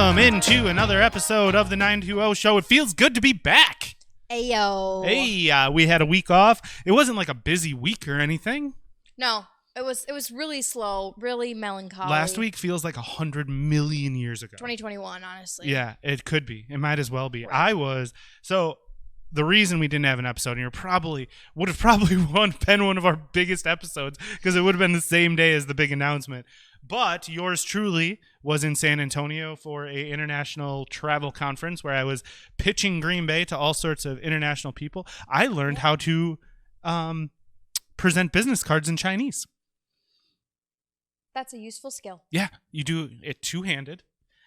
Welcome into another episode of the 920 Show. It feels good to be back. Ayo. Hey, we had a week off. It wasn't like a busy week or anything. No, it was really slow, really melancholy. Last week feels like 100 million years ago. 2021, honestly. Yeah, it could be. It might as well be. Right. So the reason we didn't have an episode, and would have probably been one of our biggest episodes because it would have been the same day as the big announcement. But yours truly was in San Antonio for a international travel conference where I was pitching Green Bay to all sorts of international people. I learned how to present business cards in Chinese. That's a useful skill. Yeah, you do it two-handed,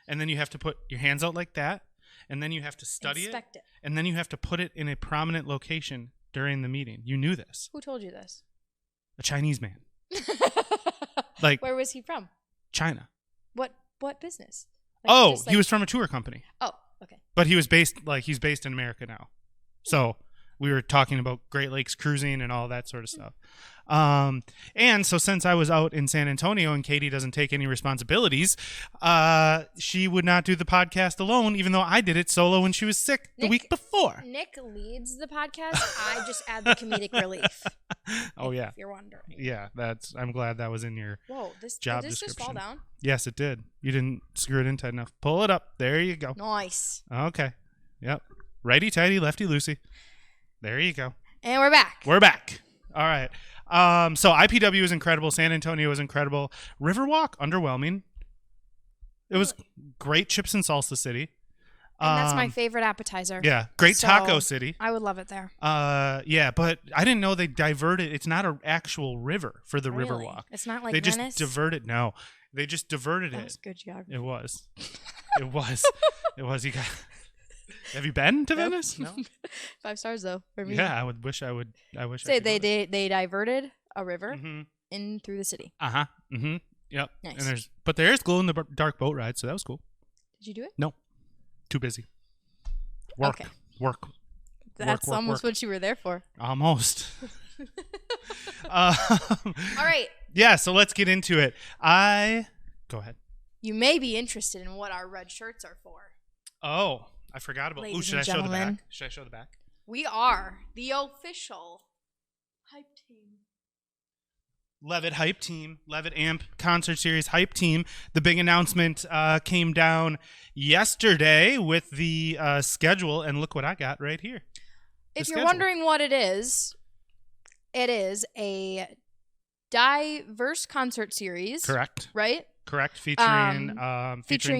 and then you have to put your hands out like that, and then you have to study Inspect it. and then you have to put it in a prominent location during the meeting. You knew this. Who told you this? A Chinese man. Where was he from? China. What business? He was from a tour company. Oh, okay. But he's based in America now. So we were talking about Great Lakes cruising and all that sort of stuff. And so since I was out in San Antonio and Katie doesn't take any responsibilities, she would not do the podcast alone, even though I did it solo when she was sick the week before. Nick leads the podcast. I just add the comedic relief. Oh, yeah. If you're wondering. Yeah, I'm glad that was in your job did this description. just fall down? Yes, it did. You didn't screw it in tight enough. Pull it up. There you go. Nice. Okay. Yep. Righty tighty, lefty loosey. There you go. And we're back. We're back. All right. So IPW is incredible. San Antonio is incredible. Riverwalk, underwhelming. It was great. Chips and Salsa City. And that's my favorite appetizer. Yeah. Great Taco City. I would love it there. Yeah, but I didn't know they diverted. It's not an actual river for the Really? Riverwalk. It's not like they Venice? just diverted. No, they just diverted That it. was good geography. It was. It was. It was. Have you been to Venice? No. 5 stars though for me. Yeah, I wish I Say could go there. they diverted a river Mm-hmm. in through the city. Uh-huh. Mm-hmm. Yep. Nice. And there is glow in the dark boat ride, so that was cool. Did you do it? No. Too busy. Work. Okay. Work. That's work, almost work. what you were there for. Almost. All right. Yeah, so let's get into it. Go ahead. You may be interested in what our red shirts are for. Oh, I forgot about. Ladies Should and I show the gentlemen. back? Should I show the back? We are the official hype team. Levitt Hype Team, Levitt Amp Concert Series Hype Team. The big announcement came down yesterday with the schedule, and look what I got right here. If you're wondering what it is a diverse concert series. Correct. Right? Correct. Featuring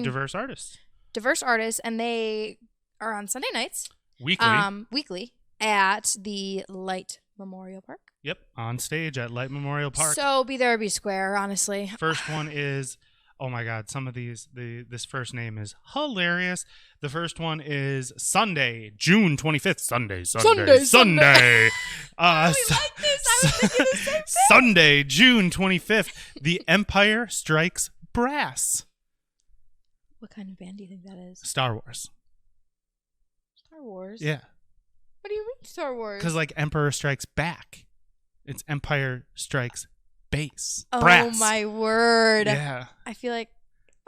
diverse artists. Diverse artists, and they are on Sunday nights. Weekly. At the Light Memorial Park. Yep, on stage at Light Memorial Park. So be there or be square, honestly. First one is, oh my God, some of these, this first name is hilarious. The first one is Sunday, June 25th. Sunday. I really like this. I was thinking the same thing. Sunday, June 25th. The Empire Strikes Brass. What kind of band do you think that is? Star Wars. Star Wars? Yeah. What do you mean Star Wars? Because like Emperor Strikes Back. It's Empire Strikes Bass. Oh Brass. my word. Yeah. I feel like,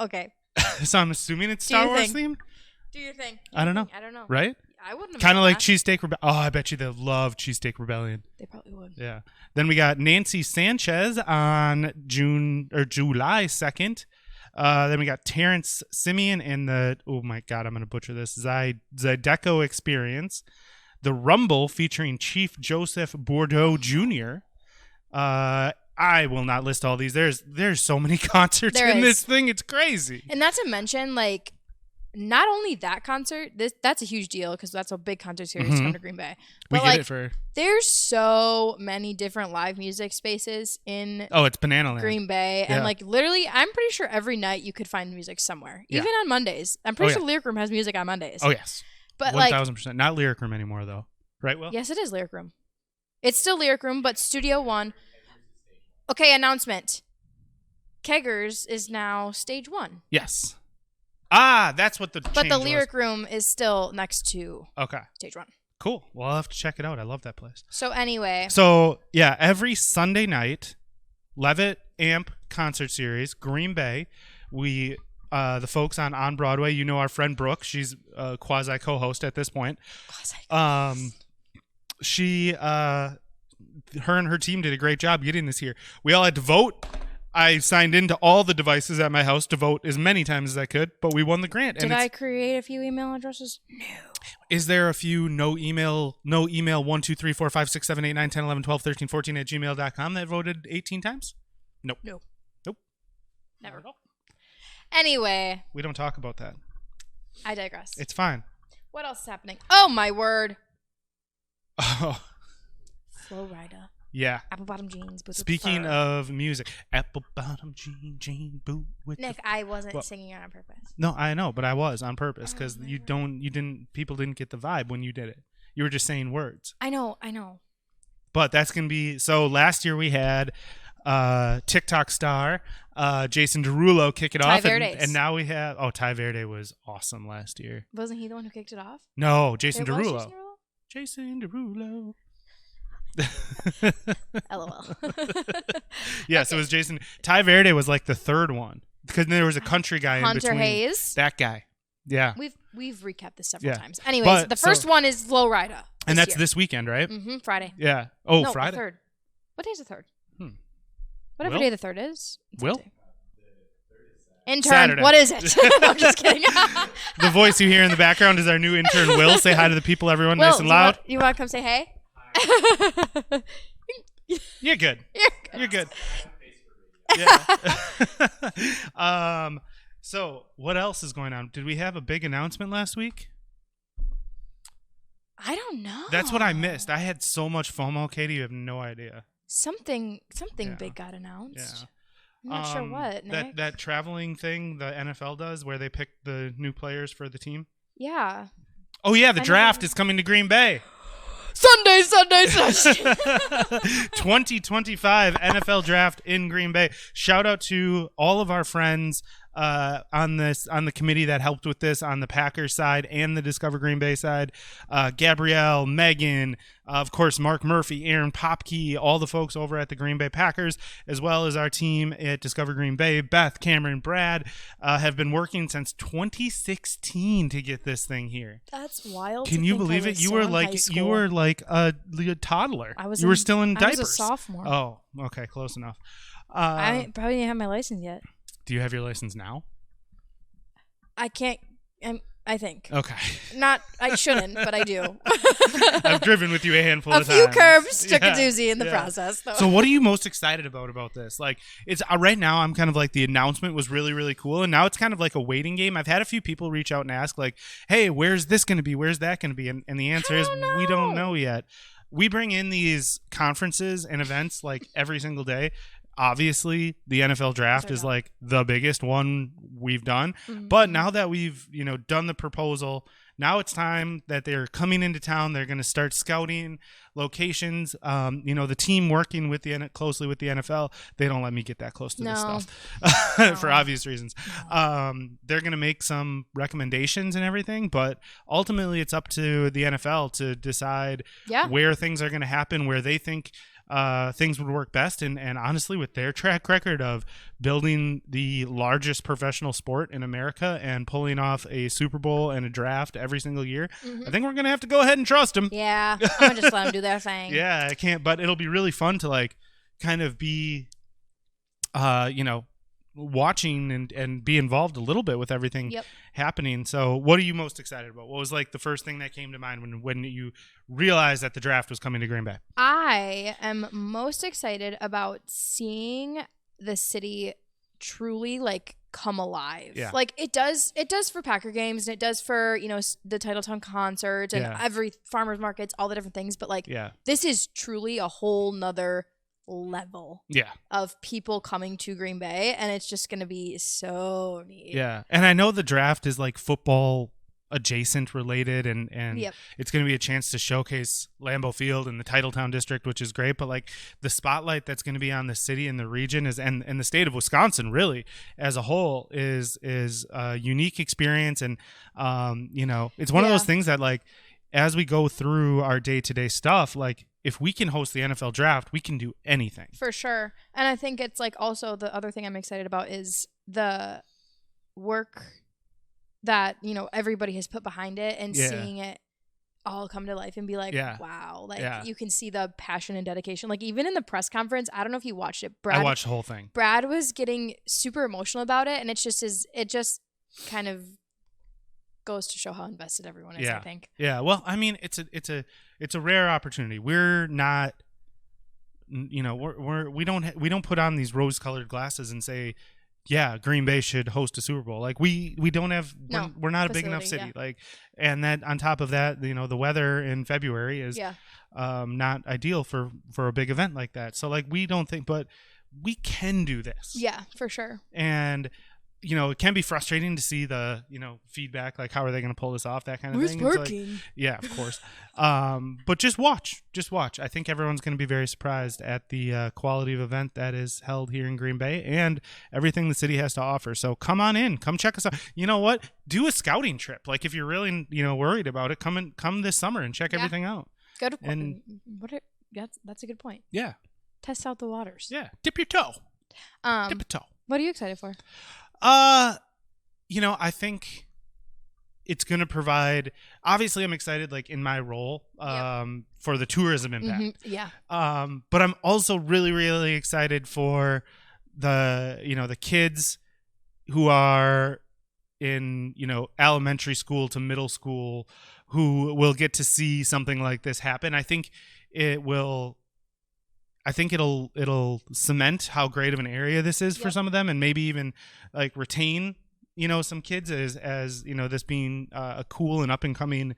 okay. So I'm assuming it's Star Wars themed? Do your thing. I don't know. Right? I wouldn't have kind of like Cheesesteak Rebellion. Oh, I bet you they love Cheesesteak Rebellion. They probably would. Yeah. Then we got Nancy Sanchez on July 2nd. Then we got Terrence Simeon and oh my God, I'm going to butcher this, Zydeco Experience. The Rumble featuring Chief Joseph Bordeaux Jr. I will not list all these. There's so many concerts in this thing. It's crazy. And not to mention, like, not only that concert, that's a huge deal because that's a big concert series come to Green Bay. But we get it for. There's so many different live music spaces in. Oh, it's Banana Land. Green Bay, and like literally, I'm pretty sure every night you could find music somewhere, even on Mondays. I'm pretty sure Lyric Room has music on Mondays. Oh yes, but 1,000%. Not Lyric Room anymore though, right? Will? Yes, it is Lyric Room. It's still Lyric Room, but Studio One. Okay, announcement. Keggers is now Stage 1. Yes. Ah, that's what the change But the was. Lyric Room is still next to Stage 1. Cool. Well, I'll have to check it out. I love that place. So anyway. So, yeah, every Sunday night, Levitt Amp Concert Series, Green Bay, we the folks on Broadway. You know our friend Brooke. She's a quasi co-host at this point. She, her and her team did a great job getting this here. We all had to vote. I signed into all the devices at my house to vote as many times as I could, but we won the grant. Did I create a few email addresses? No. Is there a few no email 1, 2, 3, 4, 5, 6, 7, 8, 9, 10, 11, 12, 13, 14 at gmail.com that voted 18 times? Nope. Nope. Never. Nope. Anyway. We don't talk about that. I digress. It's fine. What else is happening? Oh, my word. Oh. Flow Rida. Yeah. Apple bottom jeans. Boots Speaking with fur. of music, apple bottom jean boot with Nick, I wasn't singing it on purpose. No, I know, but I was on purpose because people didn't get the vibe when you did it. You were just saying words. I know. But that's gonna be so. Last year we had TikTok star Jason Derulo kick it off, and now we have Ty Verde was awesome last year. Wasn't he the one who kicked it off? No, Jason It was Derulo. Jason Derulo. LOL. Yes, okay. It was Jason. Ty Verde was like the third one because there was a country guy Hunter in between. Hayes. That guy. Yeah. We've recapped this several times. Anyways, the first one is Flow Rida. And that's this weekend, right? Mm-hmm. Friday. Yeah. Oh, no, Friday. The third. What day is the third? Whatever day the third is. Will? Intern, Saturday. What is it? I'm just kidding. The voice you hear in the background is our new intern, Will. Say hi to the people, everyone, Will, nice and loud. You want to come say hey? You're good. You're good. Yeah. So what else is going on? Did we have a big announcement last week? I don't know. That's what I missed. I had so much FOMO, Katie. You have no idea. Something big got announced. Yeah. I'm not sure what, Nick. That traveling thing the NFL does where they pick the new players for the team. Yeah. Oh, yeah. The draft is coming to Green Bay. Sunday. 2025 NFL draft in Green Bay. Shout out to all of our friends on the committee that helped with this on the Packers side and the Discover Green Bay side. Gabrielle, Megan, of course, Mark Murphy, Aaron Popke, all the folks over at the Green Bay Packers, as well as our team at Discover Green Bay, Beth, Cameron, Brad, have been working since 2016 to get this thing here. That's wild. Can you believe it? You were like a toddler. You were still in diapers. I was a sophomore. Oh, okay, close enough. I probably didn't have my license yet. Do you have your license now? I can't. I think. Okay. I shouldn't, but I do. I've driven with you a handful of times. A few curbs, took a doozy in the process. Though. So what are you most excited about this? Like, it's right now I'm kind of like the announcement was really, really cool. And now it's kind of like a waiting game. I've had a few people reach out and ask like, hey, where's this going to be? Where's that going to be? And the answer is we don't know yet. We bring in these conferences and events like every single day. Obviously, the NFL draft is like the biggest one we've done. Mm-hmm. But now that we've, done the proposal, now it's time that they're coming into town. They're going to start scouting locations. The team working closely with the NFL, they don't let me get that close to this stuff for obvious reasons. They're going to make some recommendations and everything, but ultimately it's up to the NFL to decide where things are going to happen, where they think things would work best. And honestly, with their track record of building the largest professional sport in America and pulling off a Super Bowl and a draft every single year, I think we're going to have to go ahead and trust them. Yeah, I'm going to just let them do their thing. Yeah, I can't, but it'll be really fun to like kind of be, watching and be involved a little bit with everything happening. So what are you most excited about? What was like the first thing that came to mind when you realized that the draft was coming to Green Bay? I am most excited about seeing the city truly like come alive. Yeah. Like it does for Packer games and it does for, the Titletown concerts and every farmers markets, all the different things. But like, this is truly a whole nother level of people coming to Green Bay, and it's just gonna be so neat. And I know the draft is like football adjacent related and it's gonna be a chance to showcase Lambeau Field and the Titletown district, which is great, but like the spotlight that's gonna be on the city and the region is and the state of Wisconsin really as a whole is a unique experience. And it's one of those things that like as we go through our day-to-day stuff, like if we can host the NFL draft, we can do anything. For sure. And I think it's like also the other thing I'm excited about is the work that, you know, everybody has put behind it and seeing it all come to life and be like, wow, like you can see the passion and dedication. Like even in the press conference, I don't know if you watched it. I watched the whole thing. Brad was getting super emotional about it, and it just kind of goes to show how invested everyone is, I think. Yeah. Well, I mean, it's a rare opportunity. We're not, you know, we don't put on these rose-colored glasses and say, yeah, Green Bay should host a Super Bowl. Like we don't have, we're not a big enough city. Like, and that on top of that, you know, the weather in February is not ideal for a big event like that. So like, we don't think, but we can do this. Yeah, for sure. And, you know, it can be frustrating to see the, you know, feedback, like how are they going to pull this off, that kind of thing. Who's working? Like, yeah, of course. But just watch. I think everyone's going to be very surprised at the quality of event that is held here in Green Bay and everything the city has to offer. So come on in, come check us out. You know what? Do a scouting trip. Like if you're really, you know, worried about it, come this summer and check everything out. Good. And that's a good point. Yeah. Test out the waters. Yeah. Dip your toe. Dip a toe. What are you excited for? You know, I think it's going to provide, obviously I'm excited like in my role, for the tourism impact. Yeah. But I'm also really, really excited for the kids who are in, you know, elementary school to middle school who will get to see something like this happen. I think it'll cement how great of an area this is for some of them, and maybe even like retain, you know, some kids as you know, this being a cool and up and coming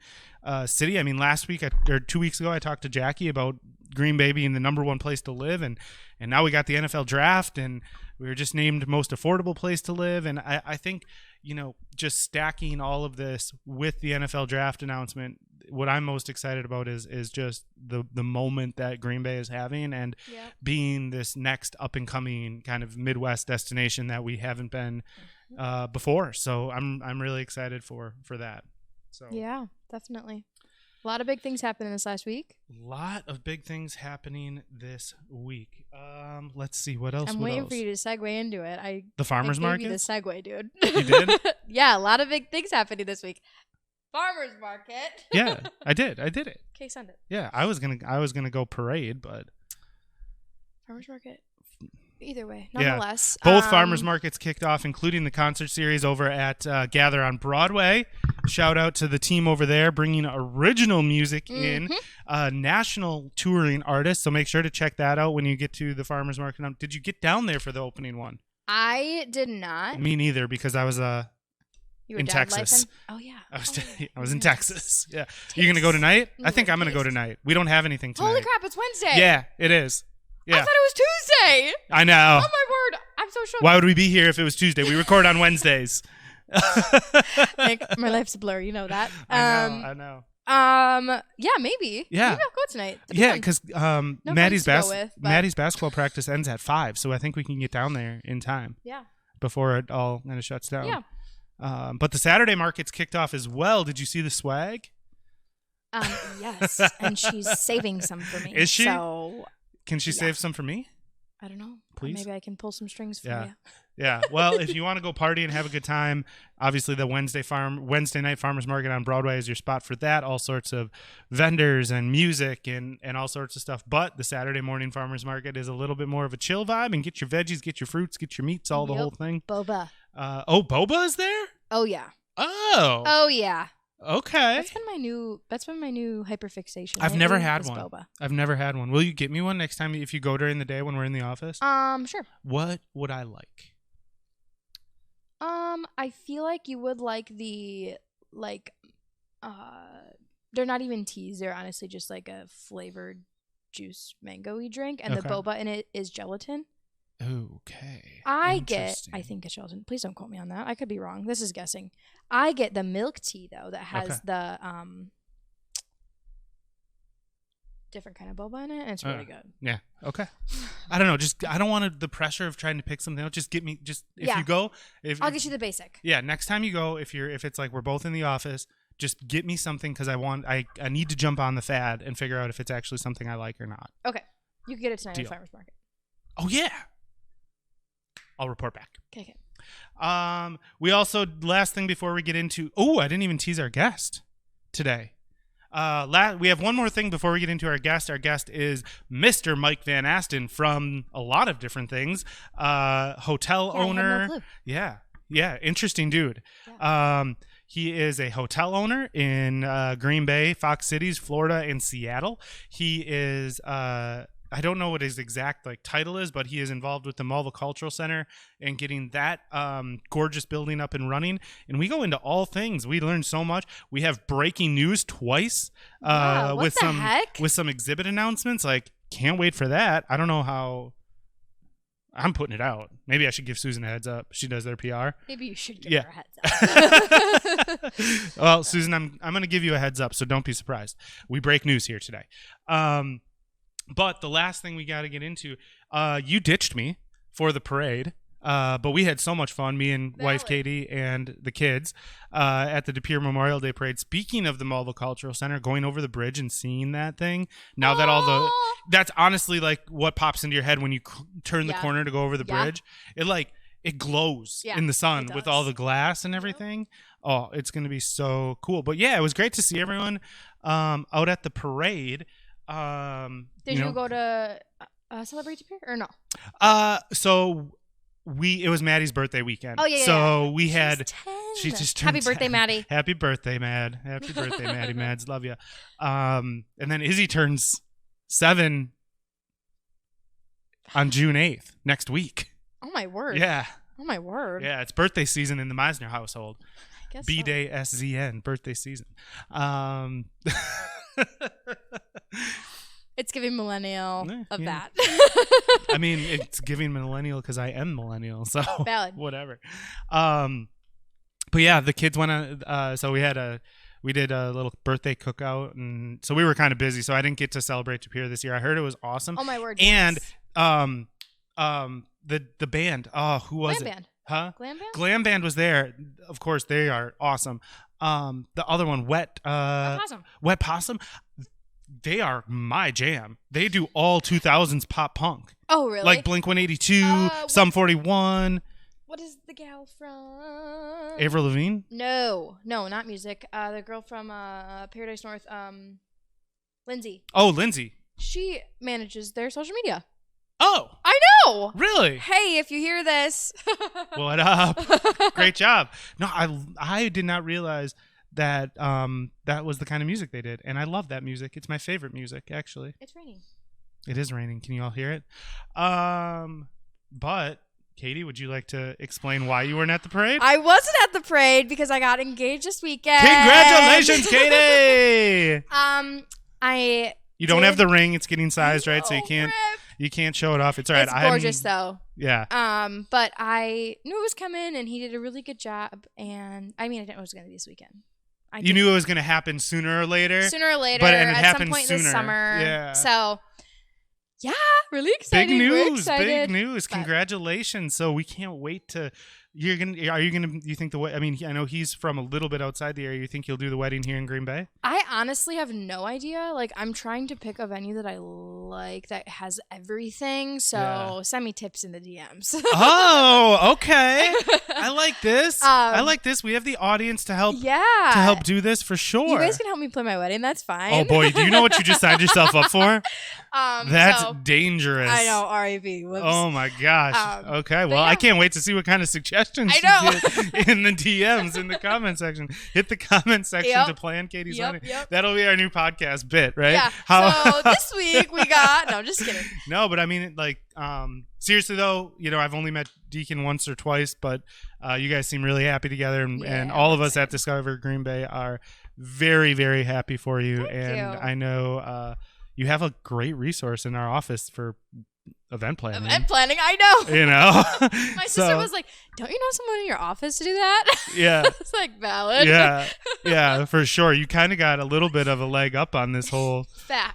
city. I mean, last week or 2 weeks ago, I talked to Jackie about Green Bay being the #1 place to live, and now we got the NFL draft, and we were just named most affordable place to live. And I think, you know, just stacking all of this with the NFL draft announcement, what I'm most excited about is just the moment that Green Bay is having, and being this next up and coming kind of Midwest destination that we haven't been before. So I'm really excited for that. So yeah, definitely. A lot of big things happening this last week. A lot of big things happening this week. Let's see what else. I'm waiting for you to segue into it. The farmers market. You the segue, dude. You did? Yeah, a lot of big things happening this week. Farmers market. Yeah, I did it. Okay, send it. Yeah, I was gonna go parade, but farmers market. Either way, nonetheless. Both farmers markets kicked off, including the concert series over at Gather on Broadway. Shout out to the team over there bringing original music in, national touring artists. So make sure to check that out when you get to the farmers market. Did you get down there for the opening one? I did not. Me neither, because I was in Texas. Oh yeah. I was in Texas. Yeah. You gonna go tonight? I think I'm gonna go tonight. We don't have anything tonight. Holy crap! It's Wednesday. Yeah, it is. Yeah. I thought it was Tuesday. I know. Oh my word! I'm so shocked. Why would we be here if it was Tuesday? We record on Wednesdays. My life's a blur. You know that. I know. Yeah, maybe. Yeah. Maybe I'll go tonight. Yeah, because Maddie's basketball practice ends at 5, so I think we can get down there in time. Yeah. Before it all kind of shuts down. Yeah. But the Saturday market's kicked off as well. Did you see the swag? Yes, and she's saving some for me. Is she? So, can she save some for me? I don't know. Please. Maybe I can pull some strings for you. Yeah. Well, if you want to go party and have a good time, obviously the Wednesday night farmers market on Broadway is your spot for that. All sorts of vendors and music and all sorts of stuff. But the Saturday morning farmers market is a little bit more of a chill vibe, and get your veggies, get your fruits, get your meats, the whole thing. Boba. Boba is there? Oh yeah. Oh yeah. Okay. That's been my new hyperfixation. I've never had one. Boba. I've never had one. Will you get me one next time if you go during the day when we're in the office? Sure. What would I like? I feel like you would like they're not even teas. They're honestly just like a flavored juice mango-y drink, and the boba in it is gelatin. Okay. I think it's gelatin. Please don't quote me on that. I could be wrong. This is guessing. I get the milk tea though that has the different kind of boba in it, and it's really good. Yeah. Okay. I don't know. I don't want the pressure of trying to pick something else. Just get me. You go. I'll get you the basic. Yeah. Next time you go, if it's like we're both in the office, just get me something, because I need to jump on the fad and figure out if it's actually something I like or not. Okay. You can get it tonight at the farmers market. Oh yeah. I'll report back. Okay. We also, last thing before we get into, I didn't even tease our guest today. We have one more thing before we get into our guest. Our guest is Mr. Mike Van Asten from a lot of different things. Hotel owner. I had no clue. Yeah. Interesting dude. Yeah. He is a hotel owner in Green Bay, Fox Cities, Florida, and Seattle. He is, I don't know what his exact title is, but he is involved with the Mulva Cultural Center and getting that gorgeous building up and running. And we go into all things. We learn so much. We have breaking news twice with some exhibit announcements. Can't wait for that. I don't know how. I'm putting it out. Maybe I should give Susan a heads up. She does their PR. Maybe you should give her a heads up. Well, Susan, I'm going to give you a heads up, so don't be surprised. We break news here today. But the last thing we got to get into, you ditched me for the parade, but we had so much fun, me and wife Katie and the kids, at the De Pere Memorial Day Parade. Speaking of the Mulva Cultural Center, going over the bridge and seeing that thing, now that that's honestly what pops into your head when you turn the corner to go over the bridge. It glows in the sun with all the glass and everything. Oh, it's going to be so cool. But yeah, it was great to see everyone out at the parade. Did you go to celebrate De Pere or no? It was Maddie's birthday weekend. Oh yeah. So we She's had 10. She just turned Happy birthday, 10. Maddie. Happy birthday, Mad. Happy birthday, Maddie. Mads, love you. And then Izzy turns 7 on June 8th next week. Oh my word. Yeah. Oh my word. Yeah, it's birthday season in the Meisner household. I guess B-Day SZN, birthday season. It's giving millennial that. I mean, it's giving millennial because I am millennial, so valid. Whatever. But yeah, the kids went on. So we did a little birthday cookout, and so we were kind of busy, so I didn't get to celebrate De Pere this year. I heard it was awesome. Oh my word! And yes. The band. Oh, who was Glam it? Band. Huh? Glam Band. Glam Band was there. Of course, they are awesome. The other one, Wet Possum. They are my jam. They do all 2000s pop punk. Oh, really? Like Blink-182, Sum 41. What is the gal from? Avril Lavigne? No, not music. The girl from Paradise North, Lindsay. Oh, Lindsay. She manages their social media. Oh. I know. Really? Hey, if you hear this. What up? Great job. No, I did not realize that that was the kind of music they did, and I love that music. It's my favorite music, actually. It's raining. It is raining. Can you all hear it? But Katie, would you like to explain why you weren't at the parade? I wasn't at the parade because I got engaged this weekend. Congratulations, Katie! You don't have the ring; it's getting sized, right? So you can't show it off. It's all right. It's gorgeous, though. Yeah. But I knew it was coming, and he did a really good job. And I mean, I didn't know it was going to be this weekend. You knew it was going to happen sooner or later. But it happened at some point sooner. This summer. Yeah. So, yeah, really excited. Big news. We're excited. Big news. Congratulations. So we can't wait to. You think I mean, I know he's from a little bit outside the area. You think you'll do the wedding here in Green Bay? I honestly have no idea. I'm trying to pick a venue that I like that has everything. So send me tips in the DMs. Oh, okay. I like this. We have the audience to help. Yeah. To help do this for sure. You guys can help me plan my wedding. That's fine. Oh boy, do you know what you just signed yourself up for? That's dangerous. I know. R.I.P. Whoops. Oh my gosh. Okay. Well, I can't wait to see what kind of suggestions you get in the DMs in the comment section. Hit the comment section to plan Katie's wedding. That'll be our new podcast bit, right? Yeah. So this week we got just kidding. No, but I mean, seriously though, I've only met Deacon once or twice, but you guys seem really happy together, and all of us at Discover Green Bay are very, very happy for you. Thank you. I know you have a great resource in our office for event planning. I know. My sister was like, "Don't you know someone in your office to do that?" Yeah. It's valid. Yeah, for sure. You kind of got a little bit of a leg up on this whole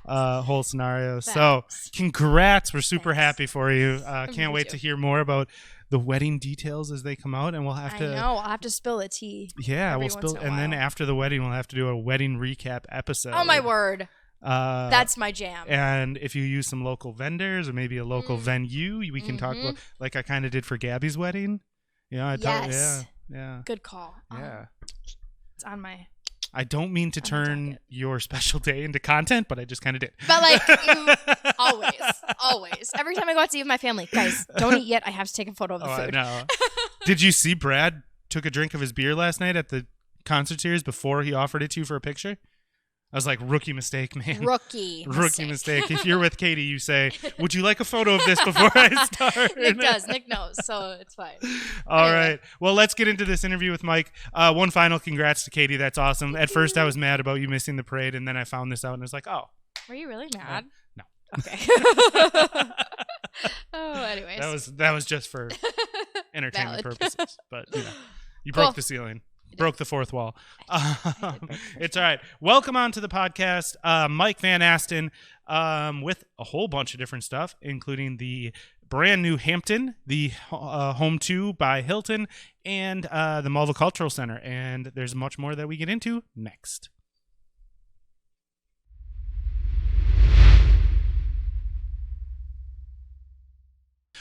whole scenario. Facts. So, congrats. We're super happy for you. Can't wait to hear more about the wedding details as they come out, and we'll have to. I'll have to spill the tea. Yeah, we'll spill, and then after the wedding, we'll have to do a wedding recap episode. Oh my word. That's my jam. And if you use some local vendors or maybe a local venue, we can talk about, like I kind of did for Gabby's wedding. Yeah, yes. Yeah. Good call. Yeah. It's on my... I don't mean to turn your special day into content, but I just kind of did. But like, always. Every time I go out to eat with my family, guys, don't eat yet. I have to take a photo of the food. I know. Did you see Brad took a drink of his beer last night at the concert series before he offered it to you for a picture? I was like, rookie mistake, man. Rookie mistake. If you're with Katie, you say, would you like a photo of this before I start? Nick does. Nick knows, so it's fine. All right. Well, let's get into this interview with Mike. One final congrats to Katie. That's awesome. At first, I was mad about you missing the parade, and then I found this out, and I was like, oh. Were you really mad? No. Okay. Anyways. That was just for entertainment purposes. But, you broke the ceiling. Broke the fourth wall. It's all right. Welcome on to the podcast, Mike Van Asten, with a whole bunch of different stuff, including the brand new Hampton, the Home 2 by Hilton, and the Mulva Cultural Center. And there's much more that we get into next.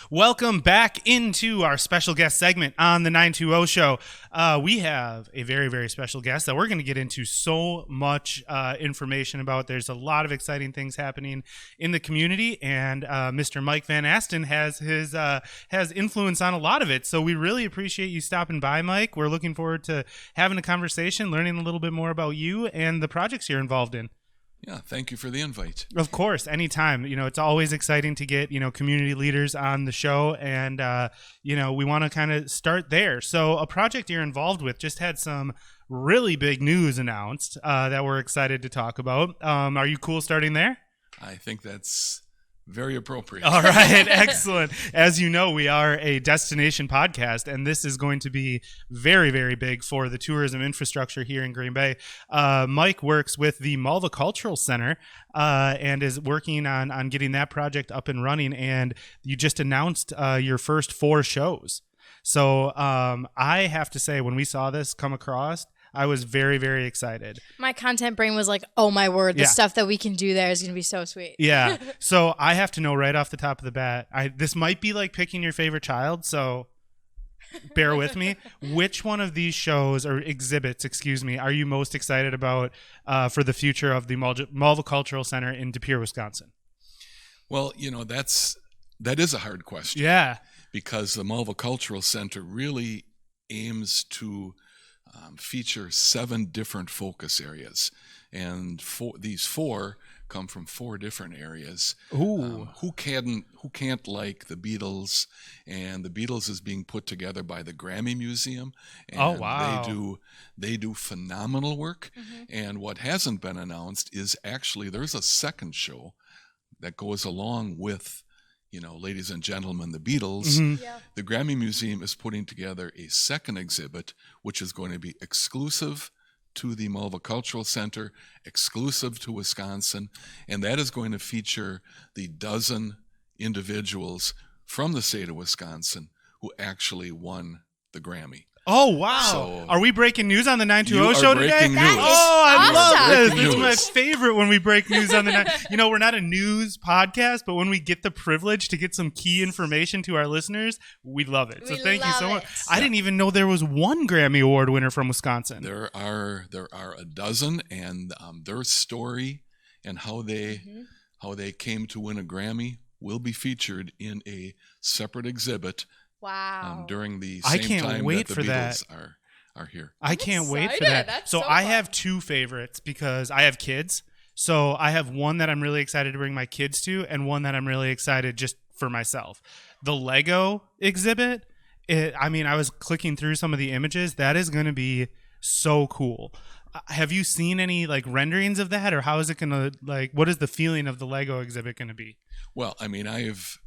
Welcome back into our special guest segment on the 920 show. We have a very, very special guest that we're going to get into so much information about. There's a lot of exciting things happening in the community, and Mr. Mike Van Asten has influence on a lot of it. So we really appreciate you stopping by, Mike. We're looking forward to having a conversation, learning a little bit more about you and the projects you're involved in. Yeah, thank you for the invite. Of course, anytime. It's always exciting to get, community leaders on the show, and, we want to kind of start there. So a project you're involved with just had some really big news announced that we're excited to talk about. Are you cool starting there? I think that's very appropriate. All right, excellent. As you know, we are a destination podcast, and this is going to be very, very big for the tourism infrastructure here in Green Bay. Mike works with the Mulva Cultural Center and is working on getting that project up and running, and you just announced your first 4 shows. So I have to say, when we saw this come across, I was very, very excited. My content brain was like, oh my word, the stuff that we can do there is going to be so sweet. Yeah. So I have to know right off the top of the bat, this might be like picking your favorite child, so bear with me. Which one of these shows or exhibits, are you most excited about for the future of the Mulva Cultural Center in De Pere, Wisconsin? Well, that is a hard question. Yeah. Because the Mulva Cultural Center really aims to feature 7 different focus areas, and these 4 come from 4 different areas. Ooh. Who can't like the Beatles? And the Beatles is being put together by the Grammy Museum. And oh wow! They do phenomenal work. Mm-hmm. And what hasn't been announced is actually there's a second show that goes along with, ladies and gentlemen, the Beatles. Mm-hmm. Yeah. The Grammy Museum is putting together a second exhibit, which is going to be exclusive to the Mulva Cultural Center, exclusive to Wisconsin, and that is going to feature the dozen individuals from the state of Wisconsin who actually won the Grammy. Oh, wow. So, are we breaking news on the 920 show today? News. Oh, I love this. Breaking It's my news. favorite when we break news on the night. We're not a news podcast, but when we get the privilege to get some key information to our listeners, we love it. So thank you so much. I didn't even know there was one Grammy Award winner from Wisconsin. There are a dozen, and their story and how they came to win a Grammy will be featured in a separate exhibit. Wow. During the same time that the Beatles are here. I can't wait for that. That's so so I fun. have 2 favorites because I have kids. So I have one that I'm really excited to bring my kids to, and one that I'm really excited just for myself. The Lego exhibit, I was clicking through some of the images. That is going to be so cool. Have you seen any renderings of that, or how is it going to what is the feeling of the Lego exhibit going to be? Well, I've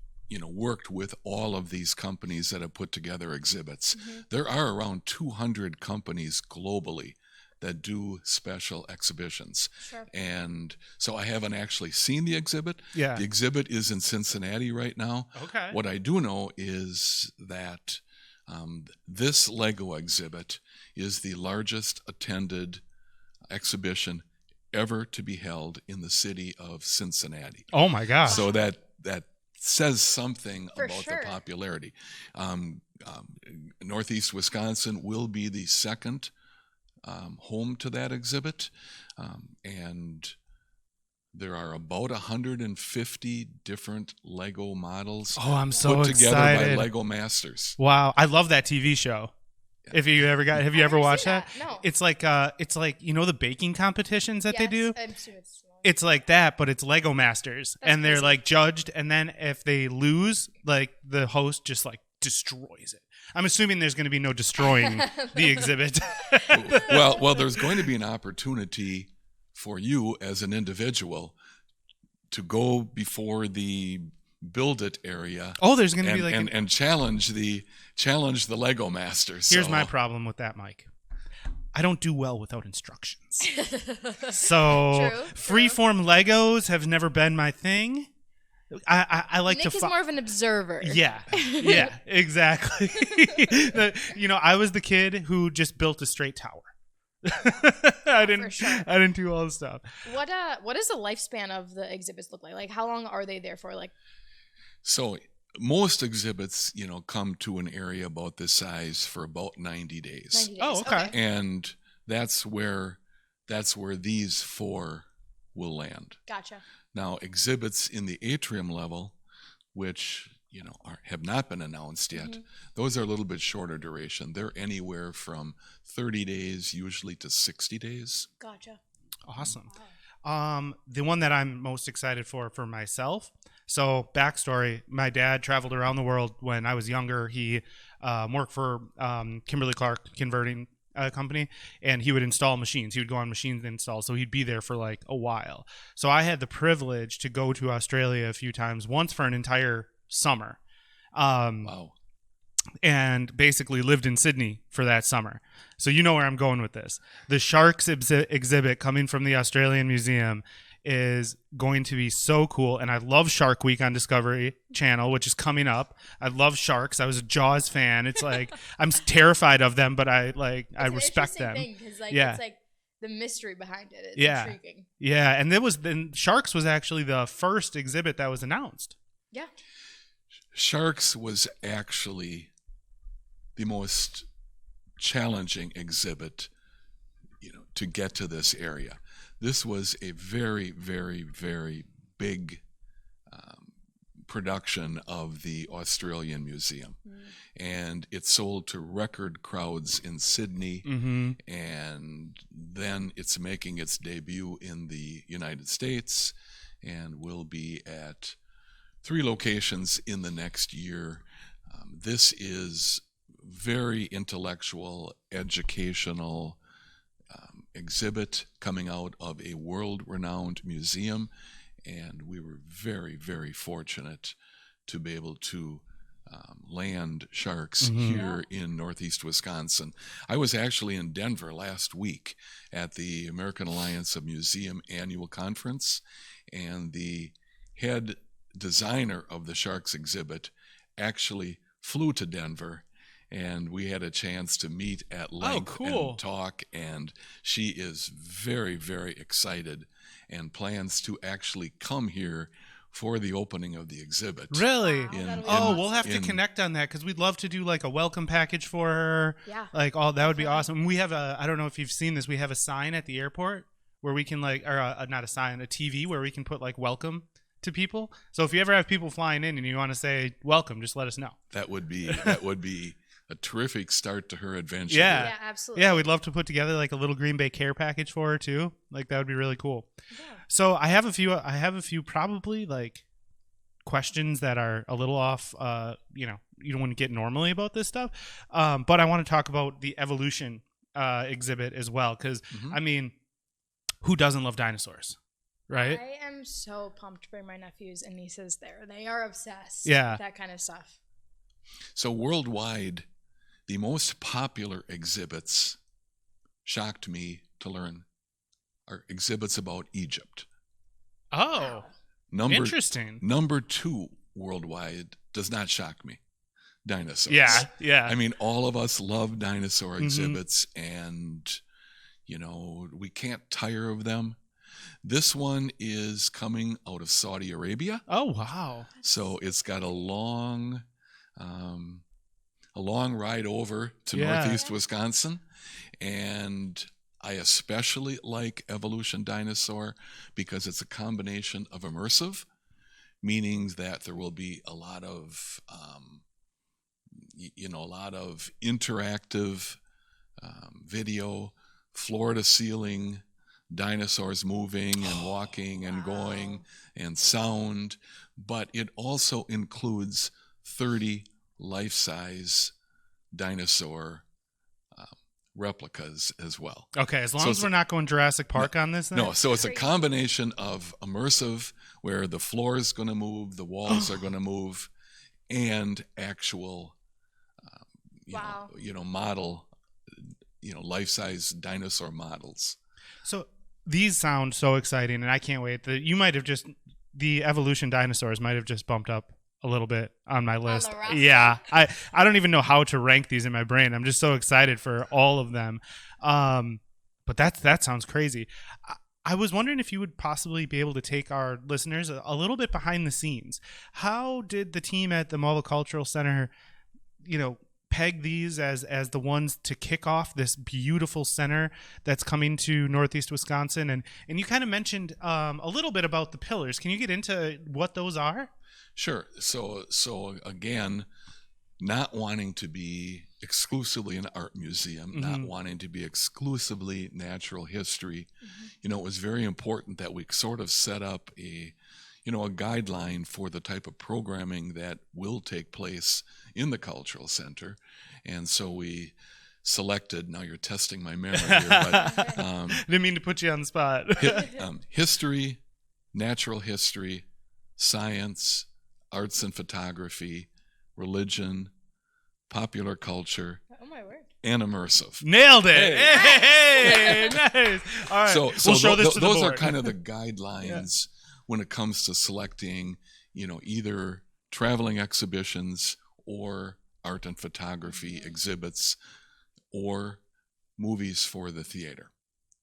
worked with all of these companies that have put together exhibits. Mm-hmm. There are around 200 companies globally that do special exhibitions. Sure. And so I haven't actually seen the exhibit. Yeah. The exhibit is in Cincinnati right now. Okay. What I do know is that this Lego exhibit is the largest attended exhibition ever to be held in the city of Cincinnati. Oh my gosh. So that says something For about sure. the popularity. Northeast Wisconsin will be the second home to that exhibit, and there are about 150 different Lego models Oh, I'm so put together excited. by Lego masters. Wow, I love that TV show. If you ever got, have you ever watched that? No. It's like the baking competitions that they do. I'm sure it's It's like that, but it's Lego Masters, That's and they're crazy. like judged, and then if they lose, like the host just like destroys it. I'm assuming there's going to be no destroying the exhibit. well, there's going to be an opportunity for you as an individual to go before the build it area. Oh, there's going to be and challenge the Lego masters. Here's So- my problem with that, Mike. I don't do well without instructions. So True. freeform Legos have never been my thing. I like Nick to is more of an observer. Yeah, exactly. I was the kid who just built a straight tower. I didn't. For sure. I didn't do all the stuff. What does the lifespan of the exhibits look like? Like, how long are they there for? Like, So most exhibits, come to an area about this size for about 90 days. 90 days. Oh, okay. And that's where these 4 will land. Gotcha. Now, exhibits in the atrium level, which have not been announced yet, Mm-hmm. those are a little bit shorter duration. They're anywhere from 30 days usually to 60 days. Gotcha. Awesome. The one that I'm most excited for myself. So, backstory: my dad traveled around the world when I was younger. He worked for Kimberly-Clark Converting Company, and he would install machines. He would go on machines and install, so he'd be there for like a while. So I had the privilege to go to Australia a few times, once for an entire summer. Wow. And basically lived in Sydney for that summer. So you know where I'm going with this. The Sharks exhibit coming from the Australian Museum is going to be so cool. And I love Shark Week on Discovery Channel, which is coming up. I love sharks. I was a Jaws fan. It's like I'm terrified of them, but I respect them. Because Yeah. it's like the mystery behind it. It's Yeah. intriguing. Yeah, and Sharks was actually the first exhibit that was announced. Yeah. Sharks was actually the most challenging exhibit, to get to this area. This was a very, very, very big production of the Australian Museum. And it sold to record crowds in Sydney, and then it's making its debut in the United States and will be at 3 locations in the next year. This is very intellectual, educational exhibit coming out of a world-renowned museum, and we were very, very fortunate to be able to land Sharks here in Northeast Wisconsin. I was actually in Denver last week at the American Alliance of Museum annual conference, and the head designer of the Sharks exhibit actually flew to Denver, and we had a chance to meet at length and talk, and she is very, very excited and plans to actually come here for the opening of the exhibit. Really? Wow, We'll have to connect on that, because we'd love to do like a welcome package for her. Yeah. Like, that would be awesome. We have I don't know if you've seen this, we have a sign at the airport where we can not a sign, a TV where we can put like welcome to people. So if you ever have people flying in and you want to say welcome, just let us know. That would be a terrific start to her adventure. Yeah, absolutely. Yeah, we'd love to put together like a little Green Bay care package for her too. Like, that would be really cool. Yeah. So I have a few probably like questions that are a little off, you don't want to get normally about this stuff. But I want to talk about the evolution exhibit as well, because I mean, who doesn't love dinosaurs? Right? I am so pumped to bring my nephews and nieces there. They are obsessed with that kind of stuff. So worldwide, the most popular exhibits, shocked me to learn, are exhibits about Egypt. Oh, interesting. Number 2 worldwide does not shock me. Dinosaurs. Yeah. I mean, all of us love dinosaur exhibits, and we can't tire of them. This one is coming out of Saudi Arabia. Oh, wow. So it's got a long ride over to Northeast Wisconsin. And I especially like Evolution Dinosaur because it's a combination of immersive, meaning that there will be a lot of, interactive video, floor to ceiling, dinosaurs moving and walking and going, and sound, but it also includes 30 life-size dinosaur replicas as well. Okay, as long as we're not going Jurassic Park on this thing? No, so it's a combination of immersive, where the floor is going to move, the walls are going to move, and actual, model, life-size dinosaur models. So these sound so exciting, and I can't wait. The Evolution Dinosaurs might have just bumped up a little bit on my list. Yeah, I don't even know how to rank these in my brain. I'm just so excited for all of them. But that sounds crazy. I was wondering if you would possibly be able to take our listeners a little bit behind the scenes. How did the team at the Mulva Cultural Center, peg these as the ones to kick off this beautiful center that's coming to Northeast Wisconsin? And you kind of mentioned a little bit about the pillars. Can you get into what those are? Sure. So again, not wanting to be exclusively an art museum, not wanting to be exclusively natural history, it was very important that we sort of set up a guideline for the type of programming that will take place in the Cultural Center. And so we selected, now you're testing my memory here, but didn't mean to put you on the spot. History, natural history, science, arts and photography, religion, popular culture, and immersive. Nailed it! Hey, nice. All right, so we'll show this to the those board. are kind of the guidelines when it comes to selecting, either traveling exhibitions or art and photography exhibits or movies for the theater.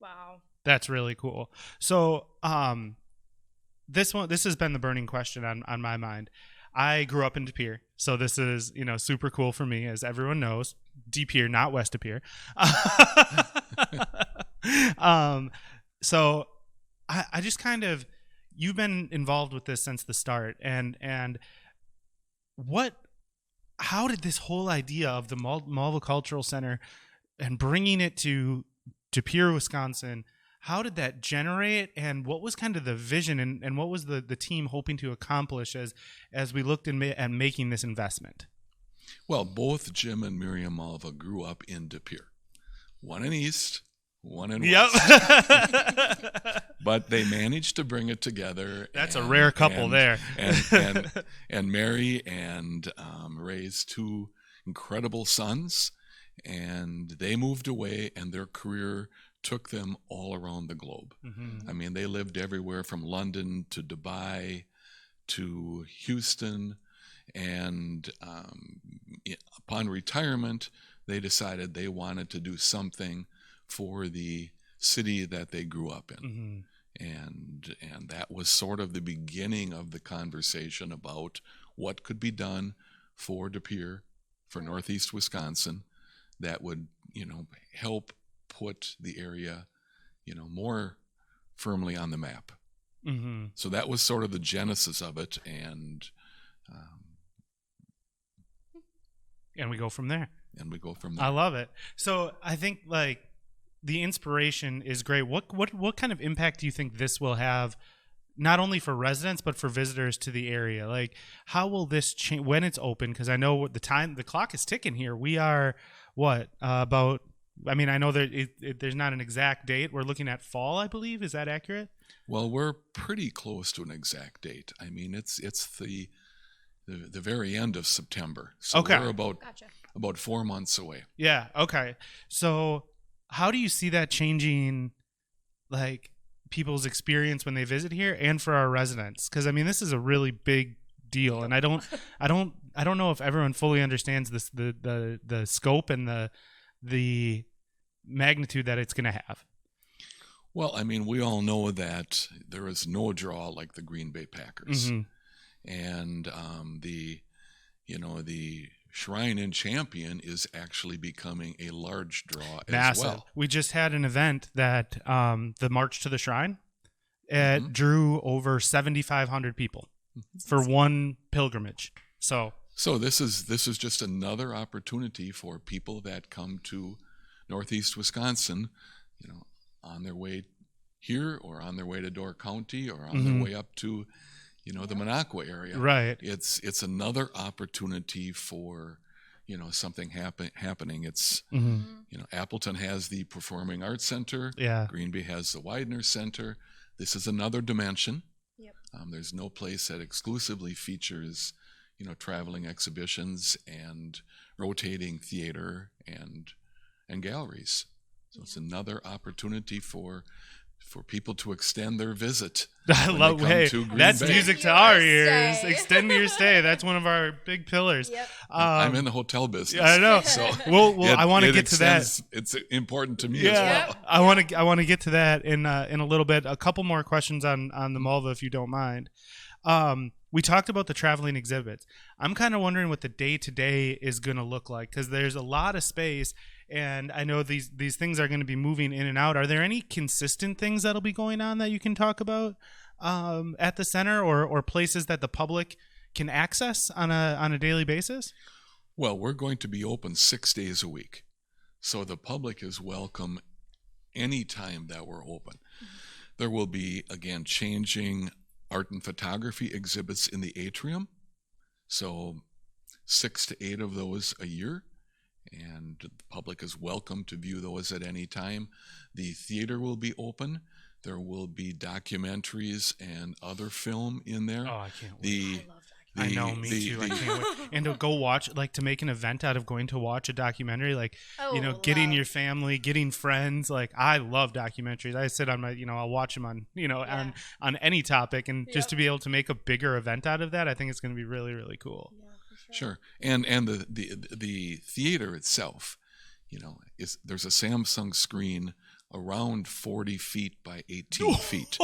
Wow. That's really cool. So, this has been the burning question on my mind. I grew up in De Pere, so this is, super cool for me, as everyone knows. De Pere, not West De Pere. So I just kind of, you've been involved with this since the start, and how did this whole idea of the Mulva Cultural Center and bringing it to De Pere, Wisconsin, how did that generate, and what was kind of the vision, and what was the team hoping to accomplish as we looked at making this investment? Well, both Jim and Miriam Mulva grew up in De Pere. One in East, one in West. But they managed to bring it together. That's a rare couple there. And marry and raise two incredible sons. And they moved away, and their career took them all around the globe. I mean, they lived everywhere from London to Dubai to Houston. And upon retirement, they decided they wanted to do something for the city that they grew up in. And that was sort of the beginning of the conversation about what could be done for De Pere, for Northeast Wisconsin, that would, help put the area, more firmly on the map. So that was sort of the genesis of it, and we go from there. I love it. So I think the inspiration is great. What kind of impact do you think this will have, not only for residents but for visitors to the area? How will this change when it's open? Because I know the clock is ticking here. We are about. I mean, I know there's not an exact date. We're looking at fall, I believe. Is that accurate? Well, we're pretty close to an exact date. I mean, it's the very end of September. So we're about 4 months away. Yeah. Okay. So how do you see that changing, people's experience when they visit here, and for our residents? Because I mean, this is a really big deal, and I don't know if everyone fully understands this, the scope and the magnitude that it's going to have. Well, I mean, we all know that there is no draw like the Green Bay Packers, and the Shrine and Champion is actually becoming a large draw Massive. as well. We just had an event that the March to the Shrine, it drew over 7,500 people for one pilgrimage. So this is just another opportunity for people that come to Northeast Wisconsin, on their way here or on their way to Door County or on their way up to, the Minocqua area. Right. It's another opportunity for, something happening. It's, Appleton has the Performing Arts Center. Yeah. Green Bay has the Widener Center. This is another dimension. Yep. There's no place that exclusively features, traveling exhibitions and rotating theater and galleries. So it's another opportunity for people to extend their visit. I love. Hey, that's Bay. music to our ears. Extend your stay. That's one of our big pillars. Yep. I'm in the hotel business. I know. So well, I want to get to that. It's important to me as well. I want to get to that in a little bit. A couple more questions on the Mulva, if you don't mind. We talked about the traveling exhibits. I'm kind of wondering what the day-to-day is going to look like, because there's a lot of space, and I know these things are going to be moving in and out. Are there any consistent things that'll be going on that you can talk about at the center, or places that the public can access on a daily basis? Well, we're going to be open 6 days a week, so the public is welcome anytime that we're open. There will be, again, changing art and photography exhibits in the atrium, so 6 to 8 of those a year, and the public is welcome to view those at any time. The theater will be open. There will be documentaries and other film in there. Oh, I can't wait. I know, me too. I can't wait. And to go watch, to make an event out of going to watch a documentary, getting your family, getting friends. I love documentaries. I sit on my, I'll watch them on, on any topic, and just to be able to make a bigger event out of that, I think it's going to be really, really cool. Yeah, for sure. And the theater itself, there's a Samsung screen around 40 feet by 18 feet.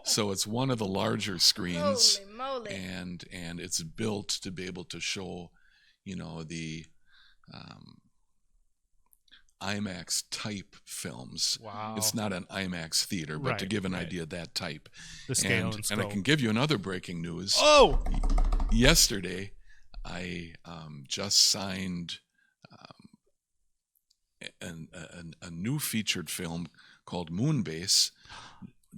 So it's one of the larger screens. Holy moly. And it's built to be able to show, the IMAX type films. Wow. It's not an IMAX theater, but to give an idea of that type. The scale and scope. And I can give you another breaking news. Oh! Yesterday, I just signed a new featured film called Moonbase.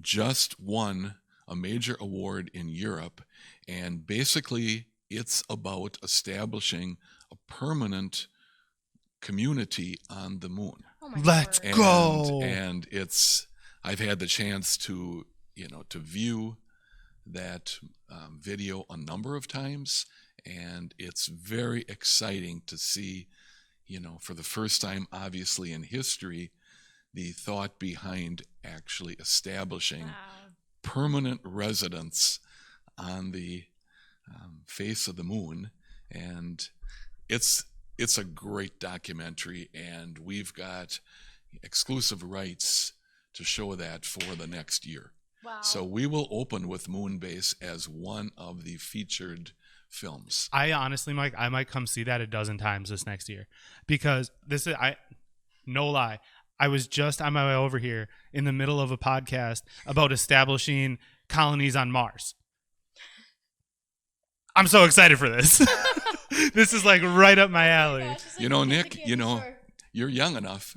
Just won a major award in Europe, and basically it's about establishing a permanent community on the moon. Oh my Let's Lord. go. And I've had the chance to view that video a number of times, and it's very exciting to see, for the first time, obviously in history, the thought behind actually establishing permanent residence on the face of the moon. And it's a great documentary, and we've got exclusive rights to show that for the next year. Wow. So we will open with Moonbase as one of the featured films. I honestly, Mike, I might come see that a dozen times this next year, because no lie, I was just on my way over here in the middle of a podcast about establishing colonies on Mars. I'm so excited for this. This is right up my alley. Gosh, Nick, you're young enough.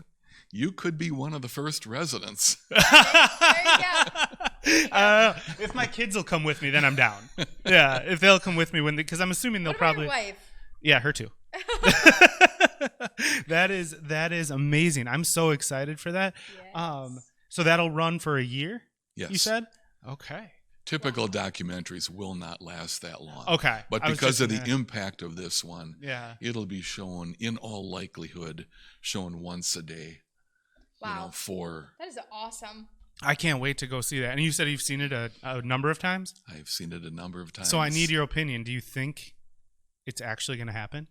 You could be one of the first residents. There you go. If my kids will come with me, then I'm down. Yeah, if they'll come with me because I'm assuming they'll What about probably. your wife? Yeah, her too. That is amazing. I'm so excited for that. Yes. So that'll run for a year. Yes. You said? Okay. Typical documentaries will not last that long. Okay. But because of the impact of this one, it'll be shown, in all likelihood, shown once a day. Wow. For that is awesome. I can't wait to go see that. And you said you've seen it a number of times? I've seen it a number of times. So I need your opinion. Do you think it's actually going to happen?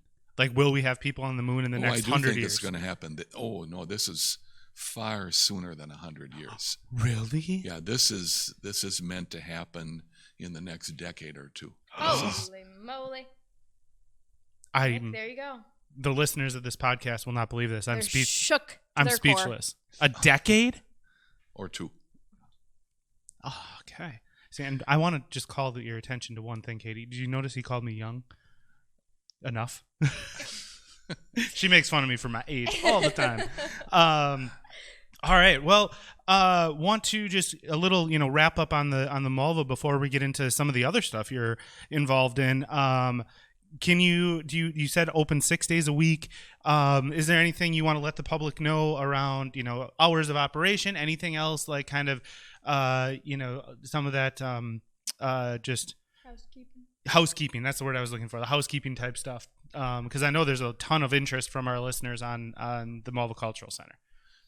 Will we have people on the moon in the next 100 years? I do think it's going to happen. Oh, no, this is far sooner than 100 years. Really? Yeah, this is meant to happen in the next decade or two. Holy moly! There you go. The listeners of this podcast will not believe this. They're shook. I'm their speechless. Core. A decade or two. Oh, okay. See, and I want to just call your attention to one thing, Katie. Did you notice he called me young? Enough. She makes fun of me for my age all the time. All right. Well, want to just a little, wrap up on the Mulva before we get into some of the other stuff you're involved in. You said open 6 days a week. Is there anything you want to let the public know around, hours of operation? Anything else like kind of, some of that, just housekeeping. That's the word I was looking for. The housekeeping type stuff. Because I know there's a ton of interest from our listeners on the Mulva Cultural Center.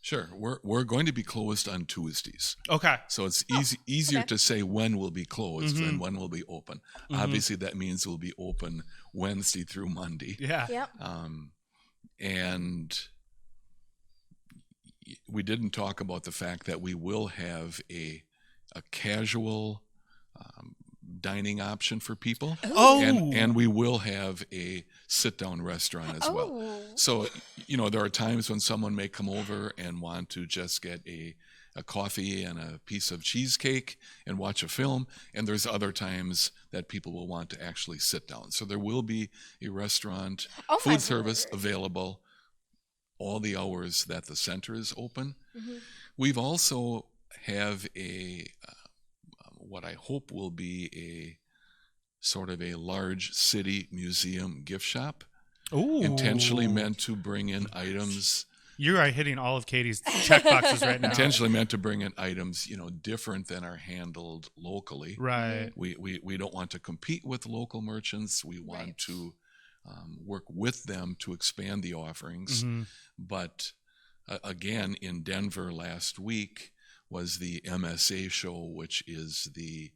Sure. We're going to be closed on Tuesdays. Okay. So it's easier to say when we'll be closed than when we'll be open. Obviously, that means we'll be open Wednesday through Monday. Yeah. Yep. And we didn't talk about the fact that we will have a casual dining option for people. Oh. And we will have a sit-down restaurant as well. So, there are times when someone may come over and want to just get a coffee and a piece of cheesecake and watch a film, and there's other times that people will want to actually sit down. So there will be a restaurant, food service available all the hours that the center is open. We've also have a what I hope will be a sort of a large city museum gift shop. Ooh. Intentionally meant to bring in items. You are hitting all of Katie's check boxes right now. Intentionally meant to bring in items, different than are handled locally. Right. We don't want to compete with local merchants. We want to work with them to expand the offerings. But again, in Denver last week was the MSA show, which is the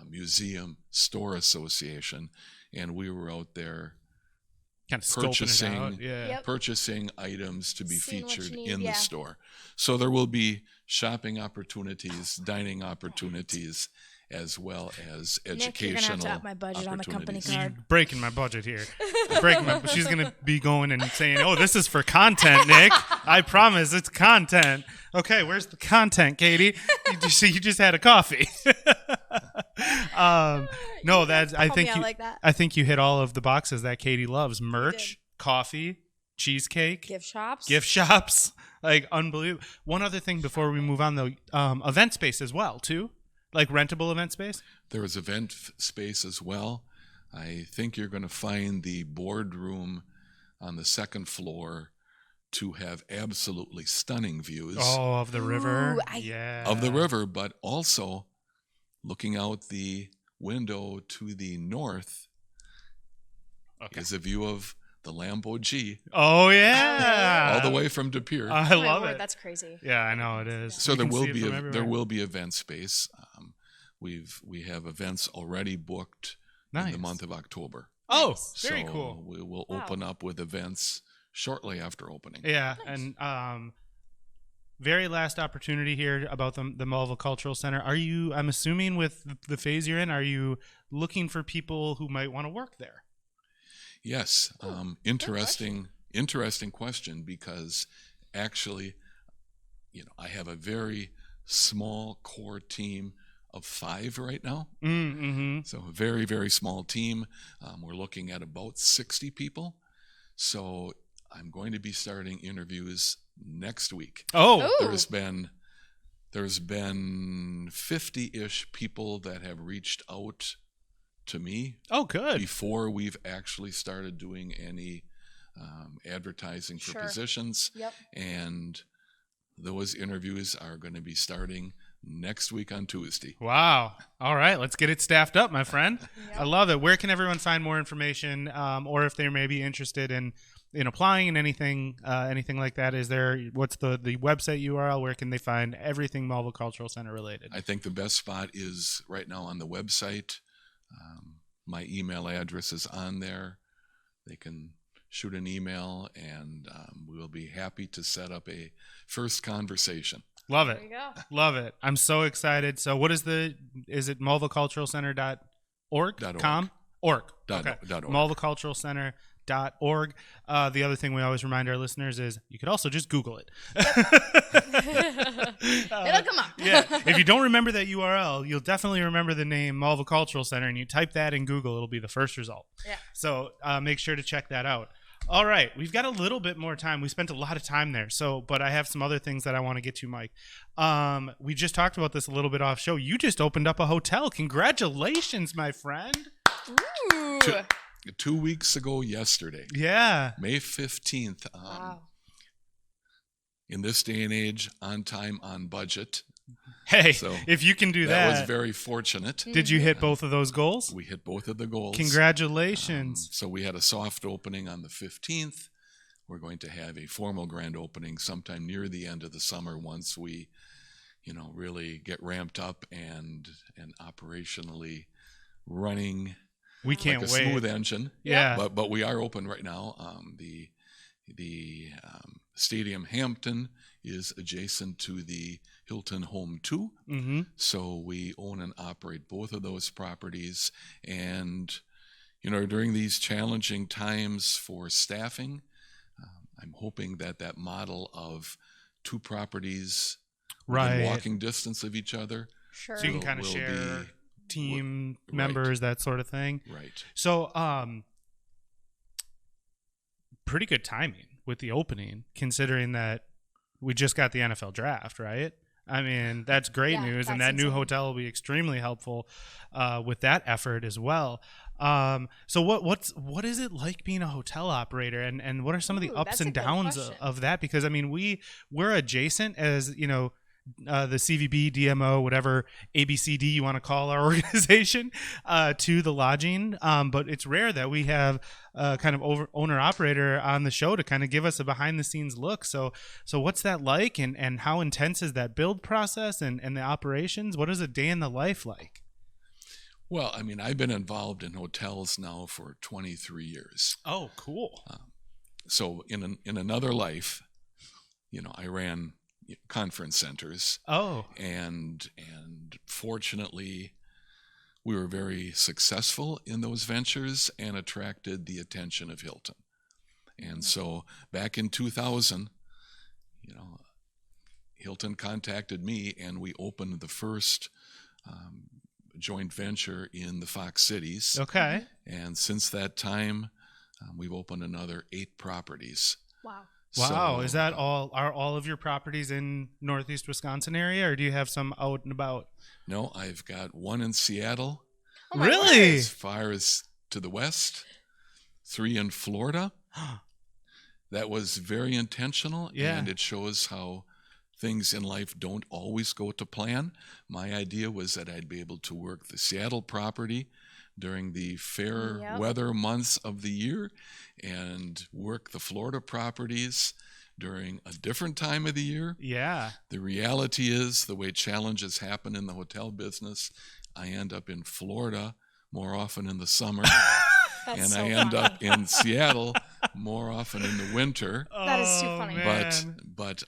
Museum Store Association, and we were out there kind of purchasing items to be featured in the store. So there will be shopping opportunities, dining opportunities, as well as educational Nick, you're gonna have to up my budget on the company card. You're breaking my budget here. She's gonna be going and saying, "Oh, this is for content, Nick. I promise it's content." Okay, where's the content, Katie? You just had a coffee. No, that's I think you hit all of the boxes that Katie loves: merch, coffee, cheesecake, gift shops, like unbelievable. One other thing before we move on, though, event space as well, too. Like rentable event space? There is event space as well. I think you're going to find the boardroom on the second floor to have absolutely stunning views. Oh, of the river? Of the river, but also looking out the window to the north is a view of the Lambeau G. Oh, yeah. All the way from De Pere. I love it. That's crazy. Yeah, I know it is. So there will be event space. We have events already booked in the month of October. Oh, very cool. We will open up with events shortly after opening. Yeah, and very last opportunity here about the Mulva Cultural Center. I'm assuming with the phase you're in, are you looking for people who might want to work there? Yes. Interesting question, because actually, I have a very small core team of 5 right now. So a very, very small team. We're looking at about 60 people. So I'm going to be starting interviews next week. Oh. There's been 50-ish people that have reached out to me. Oh, good. Before we've actually started doing any advertising for positions. Yep. And those interviews are going to be starting next week on Tuesday. Wow. All right. Let's get it staffed up, my friend. Yep. I love it. Where can everyone find more information, or if they may be interested in applying in anything like that? What's the website URL? Where can they find everything Mulva Cultural Center related? I think the best spot is right now on the website. My email address is on there. They can shoot an email, and we will be happy to set up a first conversation. Love it. There you go. Love it. I'm so excited. So what is it mulvaculturalcenter.org? .com? Org. Okay. .org. mulvaculturalcenter.org. The other thing we always remind our listeners is you could also just Google it. It'll come up. Yeah. If you don't remember that URL, you'll definitely remember the name Mulva Cultural Center, and you type that in Google, it'll be the first result. Yeah. So make sure to check that out. All right, we've got a little bit more time. We spent a lot of time there, but I have some other things that I want to get to, Mike. We just talked about this a little bit off show. You just opened up a hotel. Congratulations, my friend. Ooh. 2 weeks ago yesterday. Yeah. May 15th. Wow. In this day and age, on time, on budget. Hey, So if you can do that. That was very fortunate. Did you hit both of those goals? We hit both of the goals. Congratulations. So we had a soft opening on the 15th. We're going to have a formal grand opening sometime near the end of the summer once we, really get ramped up and operationally running. We can't like a wait. smooth engine. Yeah. But we are open right now. The Stadium Hampton is adjacent to the Hilton Home 2. Mm-hmm. So we own and operate both of those properties. And, during these challenging times for staffing, I'm hoping that model of two properties within walking distance of each other. Sure. So you can kind of share team members, that sort of thing. Right. So, pretty good timing with the opening, considering that we just got the NFL draft, right? I mean, that's great news, and that new hotel will be extremely helpful with that effort as well. So what is it like being a hotel operator, and what are some of the ups and downs of that? Because I mean, we're adjacent as the CVB, DMO, whatever ABCD you want to call our organization, to the lodging. But it's rare that we have kind of owner-operator on the show to kind of give us a behind-the-scenes look. So what's that like, and how intense is that build process and the operations? What is a day in the life like? Well, I mean, I've been involved in hotels now for 23 years. Oh, cool. So in another life, I ran conference centers. Oh. And fortunately, we were very successful in those ventures and attracted the attention of Hilton. And so back in 2000, Hilton contacted me, and we opened the first joint venture in the Fox Cities. Okay. And since that time, we've opened another 8 properties. Wow. Wow, So, is that all? Are all of your properties in Northeast Wisconsin area, or do you have some out and about? No, I've got one in Seattle. Oh my Really? As far as to the west, 3 in Florida. That was very intentional, and it shows how things in life don't always go to plan. My idea was that I'd be able to work the Seattle property during the fair weather months of the year and work the Florida properties during a different time of the year. Yeah. The reality is, the way challenges happen in the hotel business, I end up in Florida more often in the summer. And I end up in Seattle more often in the winter. That is too funny. But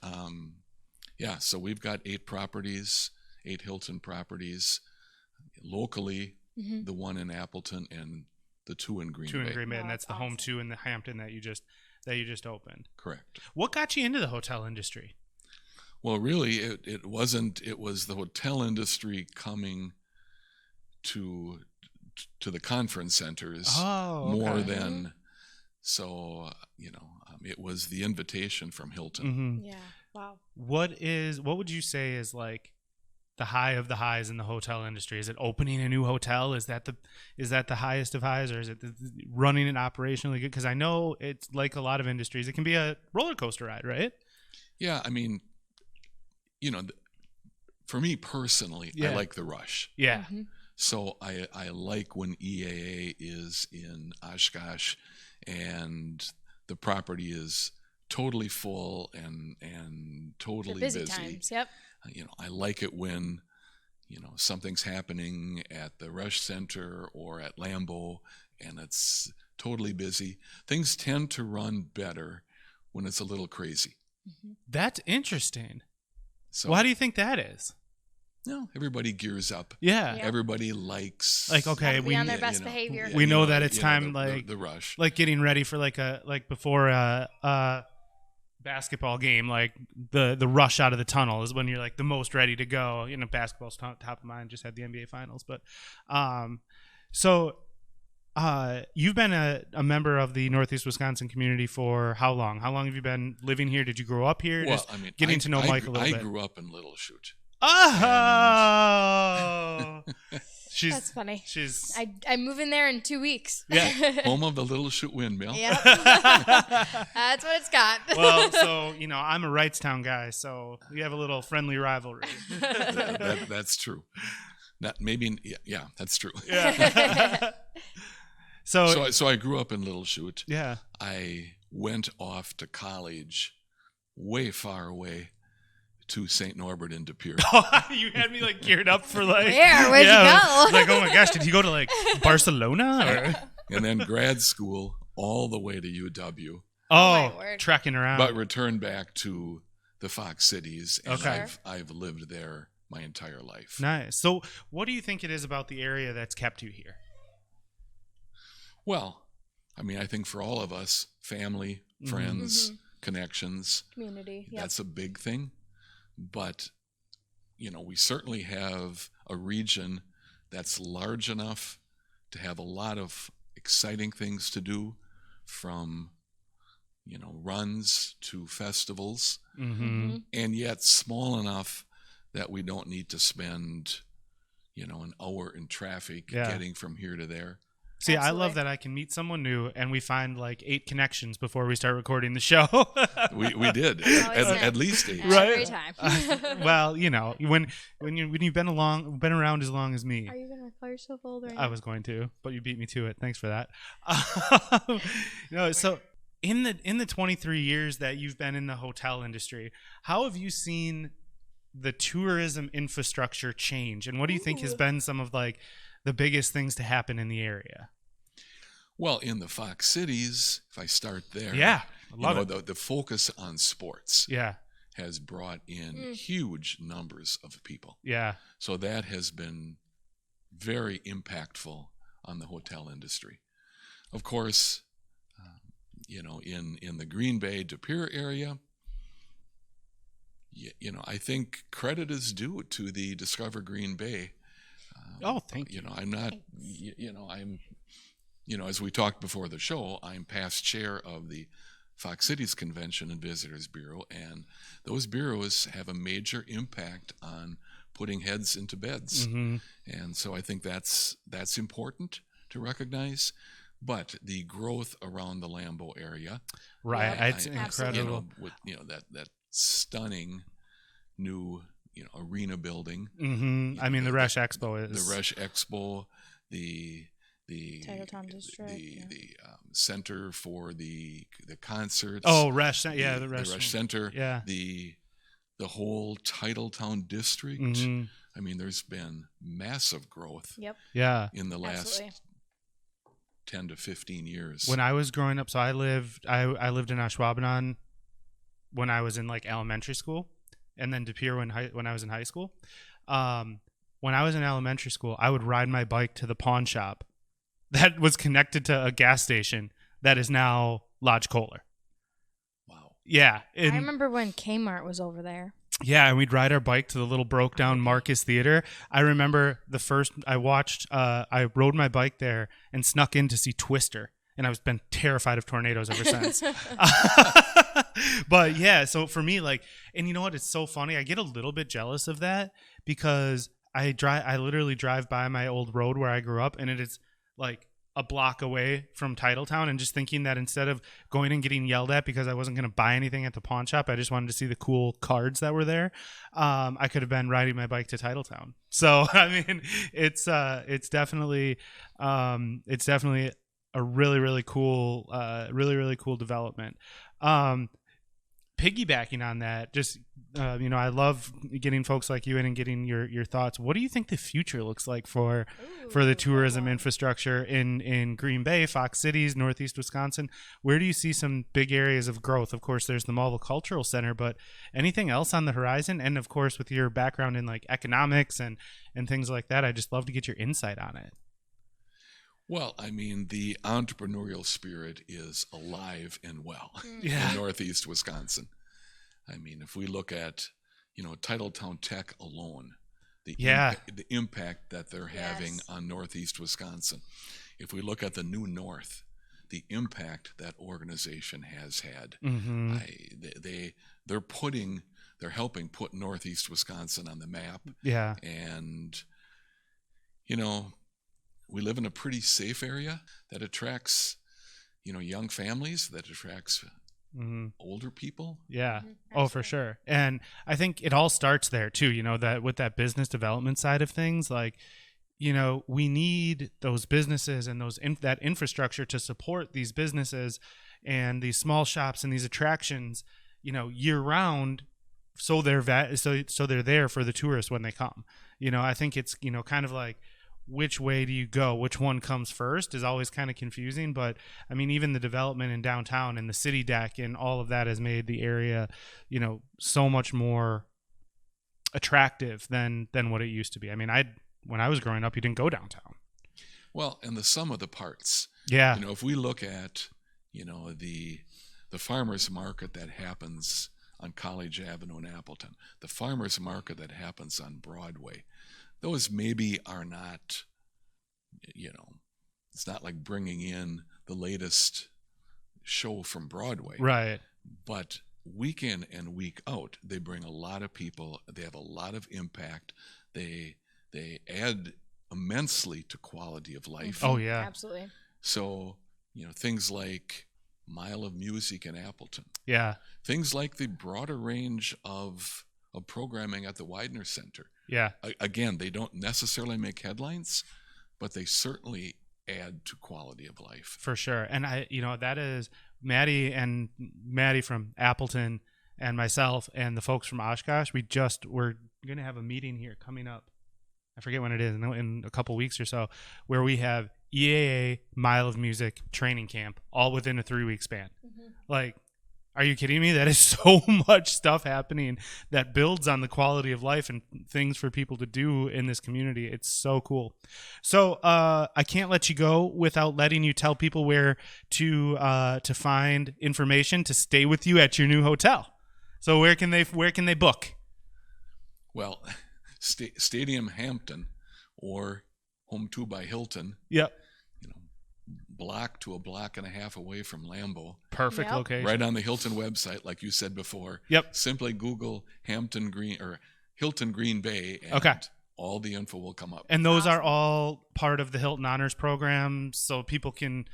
so we've got 8 properties, 8 Hilton properties locally. Mm-hmm. The one in Appleton and the 2 in Green Bay. 2 in Green Bay, and that's the awesome. Home 2 in the Hampton that you just opened. Correct. What got you into the hotel industry? Well, really, it wasn't. It was the hotel industry coming to the conference centers more than. So it was the invitation from Hilton. Mm-hmm. Yeah. Wow. What would you say is like the high of the highs in the hotel industry? Is it opening a new hotel? Is that the highest of highs, or is it running it operationally good? Because I know it's like a lot of industries, it can be a roller coaster ride, right? Yeah, I mean, for me personally, I like the rush. Yeah. Mm-hmm. So I like when EAA is in Oshkosh and the property is totally full and totally busy. Times. Yep. I like it when, something's happening at the Rush Center or at Lambeau and it's totally busy. Things tend to run better when it's a little crazy. That's interesting. So Why do you think that is? no, everybody gears up. Yeah. Yeah. Everybody likes Like, okay, Gotta be on their you best know, behavior. yeah, We you know that it's time, the rush. like getting ready for before a basketball game, like the rush out of the tunnel is when you're like the most ready to go. You know, basketball's top of mind. Just had the NBA finals, but so you've been a member of the Northeast Wisconsin community for how long? How long have you been living here? Did you grow up here? Well, Just I mean, getting to know Mike a little I bit. grew up in Little Chute. Oh, That's funny. She's I move in there in 2 weeks. Yeah. Home of the Little Chute Windmill. Yep. That's what it's got. well, so I'm a Wrightstown guy, so we have a little friendly rivalry. That's true. Yeah, that's true. Yeah. So I grew up in Little Chute. Yeah. I went off to college way far away to St. Norbert in De Pere. You had me like geared up for like. Where'd you go? Like, oh my gosh, did he go to like Barcelona? Or? And then grad school all the way to UW, my word. trekking around. but returned back to the Fox Cities. And Okay. I've lived there my entire life. Nice. So, what do you think it is about the area that's kept you here? Well, I mean, I think for all of us, family, friends, connections, Community. Yep. that's a big thing. But, we certainly have a region that's large enough to have a lot of exciting things to do, from, runs to festivals, and yet small enough that we don't need to spend, an hour in traffic getting from here to there. See, Absolutely. I love that I can meet someone new and we find like 8 connections before we start recording the show. We did at least 8. Every time. Well, when you've been around as long as me. Are you gonna call yourself old right now? I was going to, but you beat me to it. Thanks for that. So in the 23 years that you've been in the hotel industry, how have you seen the tourism infrastructure change, and what do you think has been some of like the biggest things to happen in the area? Well, in the Fox Cities, if I start there, Yeah, I love it. the focus on sports Yeah, has brought in huge numbers of people. yeah, So that has been very impactful on the hotel industry. Of course, in the Green Bay, De Pere area, I think credit is due to the Discover Green Bay. Thank you. I'm not, as we talked before the show, I'm past chair of the Fox Cities Convention and Visitors Bureau, and those bureaus have a major impact on putting heads into beds. And so I think that's important to recognize. But the growth around the Lambeau area, Right, Yeah, it's incredible. with that stunning new arena building. I mean, the Resch Expo is The Resch Expo, the Titletown District, the center for the concerts. Oh, Resch, yeah, the the Resch Resch Center. Yeah. The whole Titletown District. I mean, there's been massive growth Yep. Yeah. in the last Absolutely. 10 to 15 years. When I was growing up, so I lived in Ashwaubenon when I was in like elementary school, and then De Pere when I was in high school. When I was in elementary school, I would ride my bike to the pawn shop that was connected to a gas station that is now Lodge Kohler. Wow. Yeah, I remember when Kmart was over there. Yeah, and we'd ride our bike to the little broke down Marcus Theater. I remember I rode my bike there and snuck in to see Twister, and I've been terrified of tornadoes ever since. But yeah, so for me, like, and you know what? It's so funny. I get a little bit jealous of that because I literally drive by my old road where I grew up, and it is like a block away from Titletown, and just thinking that instead of going and getting yelled at because I wasn't going to buy anything at the pawn shop, I just wanted to see the cool cards that were there. I could have been riding my bike to Titletown. So I mean, it's definitely a really cool development. piggybacking on that, just I love getting folks like you in and getting your thoughts. What do you think the future looks like for the tourism infrastructure in Green Bay, Fox Cities, Northeast Wisconsin? Where do you see some big areas of growth? Of course, there's the Mulva Cultural Center, but anything else on the horizon? And of course, with your background in like economics and things like that, I'd just love to get your insight on it. Well, I mean, the entrepreneurial spirit is alive and well in Northeast Wisconsin. I mean, if we look at, Titletown Tech alone, the impact that they're having on Northeast Wisconsin. If we look at the New North, the impact that organization has had. Mm-hmm. They're helping put Northeast Wisconsin on the map. Yeah. And, we live in a pretty safe area that attracts, young families, that attracts older people. Yeah. Oh, for sure. And I think it all starts there too, that with that business development side of things, like, we need those businesses and that infrastructure to support these businesses and these small shops and these attractions, year round. So they're there for the tourists when they come. I think it's, kind of like, which way do you go? Which one comes first is always kind of confusing. But I mean, even the development in downtown and the city deck and all of that has made the area, so much more attractive than what it used to be. I mean, when I was growing up, you didn't go downtown. Well, and the sum of the parts. Yeah. If we look at, the farmers market that happens on College Avenue in Appleton, the farmers market that happens on Broadway, those maybe are not, it's not like bringing in the latest show from Broadway. Right. But week in and week out, they bring a lot of people. They have a lot of impact. They add immensely to quality of life. Oh, yeah. Absolutely. So, things like Mile of Music in Appleton. Yeah. Things like the broader range of programming at the Widener Center. Yeah. Again, they don't necessarily make headlines, but they certainly add to quality of life. For sure. And that is Maddie from Appleton and myself and the folks from Oshkosh. We're going to have a meeting here coming up. I forget when it is, in a couple weeks or so, where we have EAA Mile of Music training camp all within a 3-week span. Mm-hmm. Like, are you kidding me? That is so much stuff happening that builds on the quality of life and things for people to do in this community. It's so cool. So I can't let you go without letting you tell people where to find information to stay with you at your new hotel. So where can they book? Well, Stadium Hampton or Home 2 by Hilton. Yep. Block to a block and a half away from Lambeau. Perfect location. Right on the Hilton website, like you said before. Yep. Simply Google Hilton Green Bay, and all the info will come up. And those are all part of the Hilton Honors Program, so people can,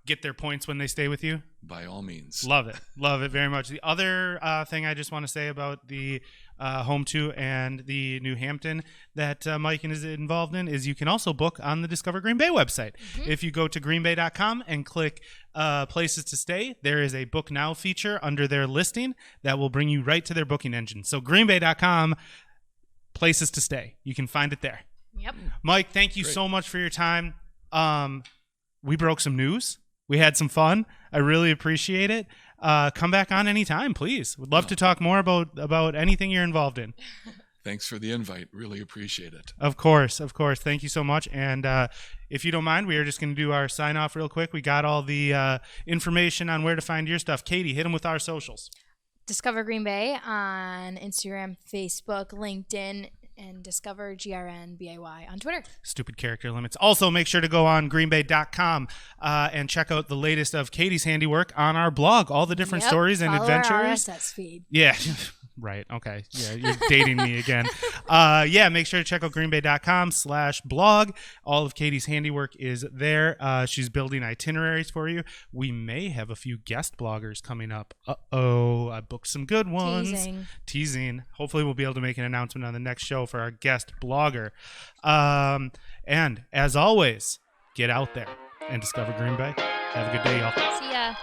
get their points when they stay with you? By all means. Love it. Love it very much. The other thing I just want to say about the Home 2 and the New Hampton that Mike is involved in is you can also book on the Discover Green Bay website. Mm-hmm. If you go to greenbay.com and click places to stay, there is a Book Now feature under their listing that will bring you right to their booking engine. So greenbay.com, places to stay. You can find it there. Yep. Mike, thank you so much for your time. We broke some news. We had some fun. I really appreciate it. Come back on anytime, please. Would love to talk more about anything you're involved in. Thanks for the invite. Really appreciate it. Of course. Thank you so much. And if you don't mind, we are just going to do our sign off real quick. We got all the information on where to find your stuff. Katie, hit them with our socials. Discover Green Bay on Instagram, Facebook, LinkedIn, and Discover GRNBAY on Twitter. Stupid character limits. Also, make sure to go on greenbay.com and check out the latest of Katie's handiwork on our blog. All the different stories and adventures. Our RSS feed. Yeah. Right. Okay. Yeah, you're dating me again. Make sure to check out greenbay.com/blog. All of Katie's handiwork is there. She's building itineraries for you. We may have a few guest bloggers coming up. I booked some good ones. Teasing. Hopefully we'll be able to make an announcement on the next show for our guest blogger. And as always, get out there and discover Green Bay. Have a good day, y'all. See ya.